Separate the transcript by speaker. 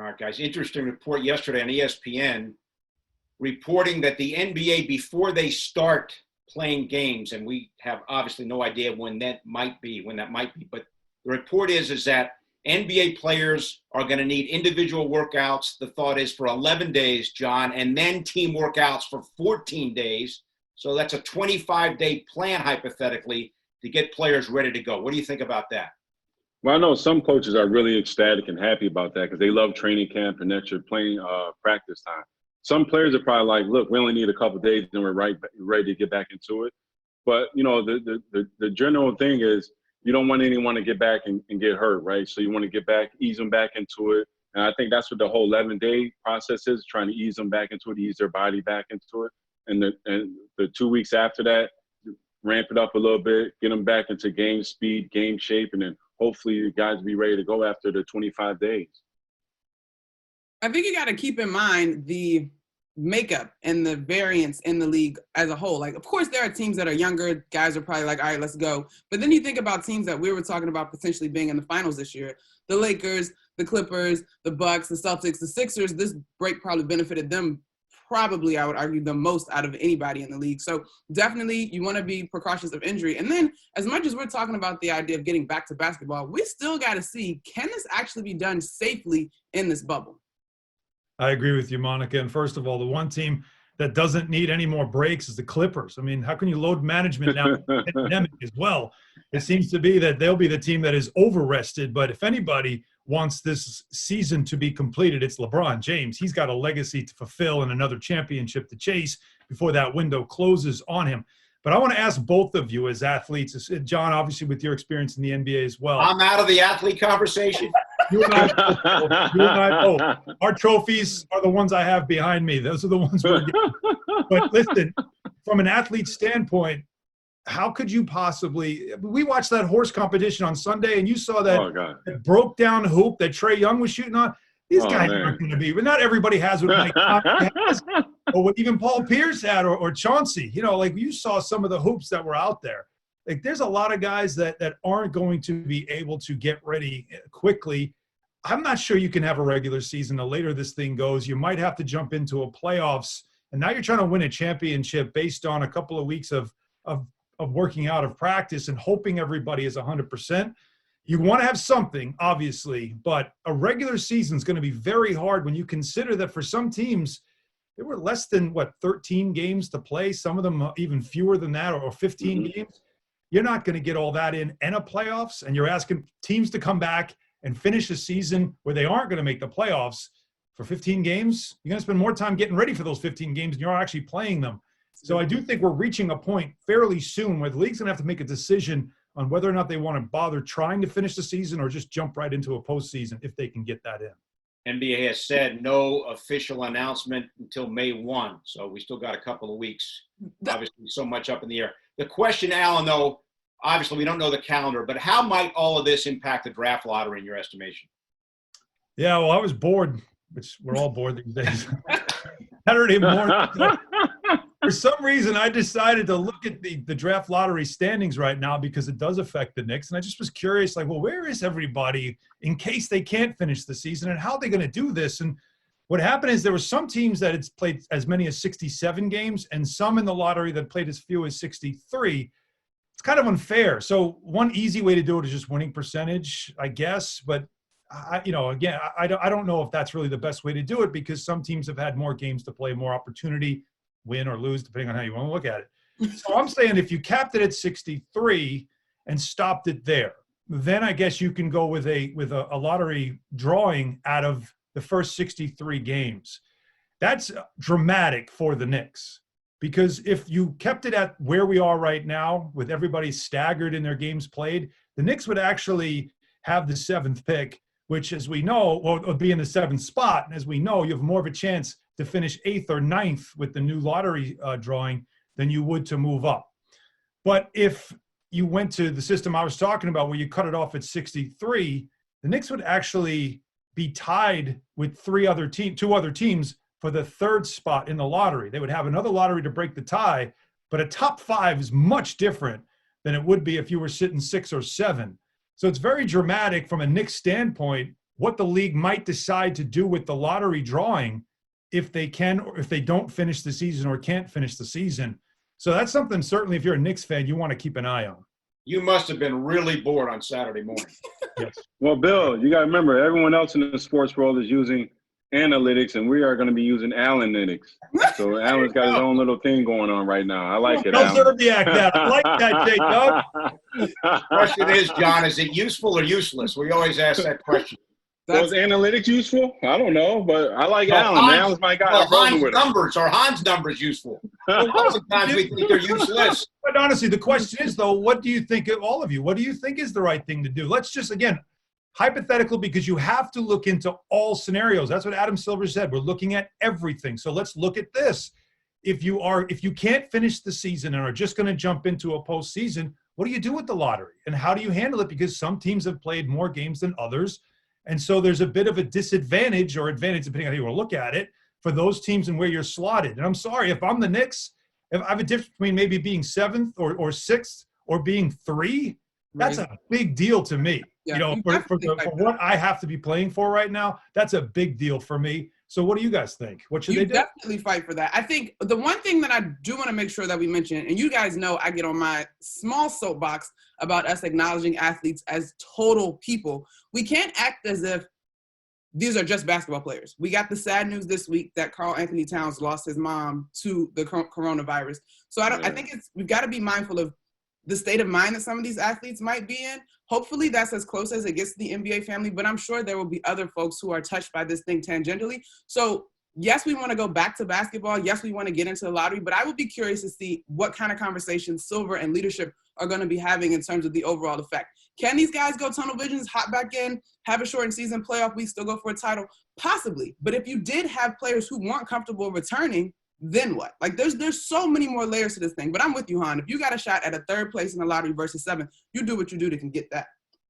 Speaker 1: All right, guys. Interesting report yesterday on ESPN reporting that the NBA, before they start playing games, and we have obviously no idea when that might be, but the report is that NBA players are going to need individual workouts. The thought is for 11 days, John, and then team workouts for 14 days. So that's a 25-day plan, hypothetically, to get players ready to go. What do you think about that?
Speaker 2: Well, I know some coaches are really ecstatic and happy about that because they love training camp and extra playing practice time. Some players are probably like, look, we only need a couple of days and we're ready to get back into it. But, you know, the general thing is you don't want anyone to get back and get hurt, right? So you want to get back, ease them back into it. And I think that's what the whole 11-day process is, trying to ease them back into it, ease their body back into it. And the 2 weeks after that, ramp it up a little bit, get them back into game speed, game shape, and then hopefully the guys be ready to go after the 25 days.
Speaker 3: I think you got to keep in mind the makeup and the variance in the league as a whole. Like, of course, there are teams that are younger. Guys are probably like, all right, let's go. But then you think about teams that we were talking about potentially being in the finals this year. The Lakers, the Clippers, the Bucks, the Celtics, the Sixers. This break probably benefited them probably, I would argue, the most out of anybody in the league. So definitely you want to be precautious of injury. And then as much as we're talking about the idea of getting back to basketball, we still got to see, can this actually be done safely in this bubble?
Speaker 4: I agree with you, Monica. And first of all, the one team that doesn't need any more breaks is the Clippers. I mean, how can you load management now pandemic as well? It seems to be that they'll be the team that is over-rested. But if anybody wants this season to be completed, it's LeBron James. He's got a legacy to fulfill and another championship to chase before that window closes on him. But I want to ask both of you as athletes, John, obviously with your experience in the NBA as well.
Speaker 1: I'm out of the athlete conversation.
Speaker 4: You and I both. Our trophies are the ones I have behind me. Those are the ones we're getting. But listen, from an athlete standpoint, how could you possibly – we watched that horse competition on Sunday, and you saw that broke down hoop that Trae Young was shooting on. These guys aren't going to be – but not everybody has what Mike Conley has or what even Paul Pierce had or Chauncey. You know, like you saw some of the hoops that were out there. Like there's a lot of guys that aren't going to be able to get ready quickly. I'm not sure you can have a regular season. The later this thing goes, you might have to jump into a playoffs. And now you're trying to win a championship based on a couple of weeks of working out of practice and hoping everybody is 100%. You want to have something, obviously, but a regular season is going to be very hard when you consider that for some teams, there were less than, 13 games to play, some of them even fewer than that, or 15 games. You're not going to get all that in a playoffs, and you're asking teams to come back and finish a season where they aren't going to make the playoffs for 15 games. You're going to spend more time getting ready for those 15 games than you're actually playing them. So I do think we're reaching a point fairly soon where the league's going to have to make a decision on whether or not they want to bother trying to finish the season or just jump right into a postseason if they can get that in.
Speaker 1: NBA has said no official announcement until May 1, so we still got a couple of weeks. Obviously, so much up in the air. The question, Alan, though, obviously we don't know the calendar, but how might all of this impact the draft lottery in your estimation?
Speaker 4: Yeah, well, I was bored, which we're all bored these days. Saturday morning. For some reason, I decided to look at the draft lottery standings right now because it does affect the Knicks. And I just was curious, like, well, where is everybody in case they can't finish the season and how are they going to do this? And what happened is there were some teams that had played as many as 67 games and some in the lottery that played as few as 63. It's kind of unfair. So one easy way to do it is just winning percentage, I guess. But, I don't know if that's really the best way to do it because some teams have had more games to play, more opportunity, win or lose, depending on how you want to look at it. So I'm saying if you capped it at 63 and stopped it there, then I guess you can go with a lottery drawing out of the first 63 games. That's dramatic for the Knicks because if you kept it at where we are right now with everybody staggered in their games played, the Knicks would actually have the 7th pick, which as we know, would be in the 7th spot. And as we know, you have more of a chance to finish 8th or 9th with the new lottery drawing than you would to move up. But if you went to the system I was talking about where you cut it off at 63, the Knicks would actually be tied with two other teams for the 3rd spot in the lottery. They would have another lottery to break the tie, but a top 5 is much different than it would be if you were sitting 6 or 7. So it's very dramatic from a Knicks standpoint what the league might decide to do with the lottery drawing if they can or if they don't finish the season or can't finish the season. So that's something certainly if you're a Knicks fan, you want to keep an eye on.
Speaker 1: You must have been really bored on Saturday morning.
Speaker 4: Yes.
Speaker 2: Well, Bill, you got to remember, everyone else in the sports world is using analytics, and we are going to be using Alanytics. So Alan's got his own little thing going on right now. I like it,
Speaker 4: Don't
Speaker 2: Alan.
Speaker 4: Zerbiak that. I like that, Jacob.
Speaker 1: Question is, John, is it useful or useless? We always ask that question.
Speaker 2: Was analytics useful? I don't know, but I like
Speaker 1: Well,
Speaker 2: Alan. Alan's my guy.
Speaker 1: Well,
Speaker 2: I'm rolling
Speaker 1: Hahn's
Speaker 2: with him.
Speaker 1: numbers are Hahn's numbers useful. Sometimes we think they're useless.
Speaker 4: But honestly, the question is, though, what do you think, all of you, what do you think is the right thing to do? Let's just, again, hypothetical, because you have to look into all scenarios. That's what Adam Silver said. We're looking at everything. So let's look at this. If you can't finish the season and are just going to jump into a postseason, what do you do with the lottery? And how do you handle it? Because some teams have played more games than others. And so there's a bit of a disadvantage or advantage, depending on how you want to look at it, for those teams and where you're slotted. And I'm sorry, if I'm the Knicks, if I have a difference between maybe being 7th or 6th or being 3, that's a big deal to me.
Speaker 3: Yeah,
Speaker 4: you know, for what I have to be playing for right now, that's a big deal for me. So what do you guys think? What should they do?
Speaker 3: Definitely fight for that. I think the one thing that I do want to make sure that we mention, and you guys know I get on my small soapbox about us acknowledging athletes as total people. We can't act as if these are just basketball players. We got the sad news this week that Karl Anthony Towns lost his mom to the coronavirus. So I think we've got to be mindful of the state of mind that some of these athletes might be in. Hopefully that's as close as it gets to the NBA family, but I'm sure there will be other folks who are touched by this thing tangentially. So yes, we want to go back to basketball. Yes, we want to get into the lottery, but I would be curious to see what kind of conversations Silver and leadership are going to be having in terms of the overall effect. Can these guys go tunnel visions, hop back in, have a shortened season, playoff week, still go for a title? Possibly. But if you did have players who weren't comfortable returning, then what? Like there's so many more layers to this thing. But I'm with you, Hahn. If you got a shot at a 3rd place in the lottery versus 7th, you do what you do to can get that.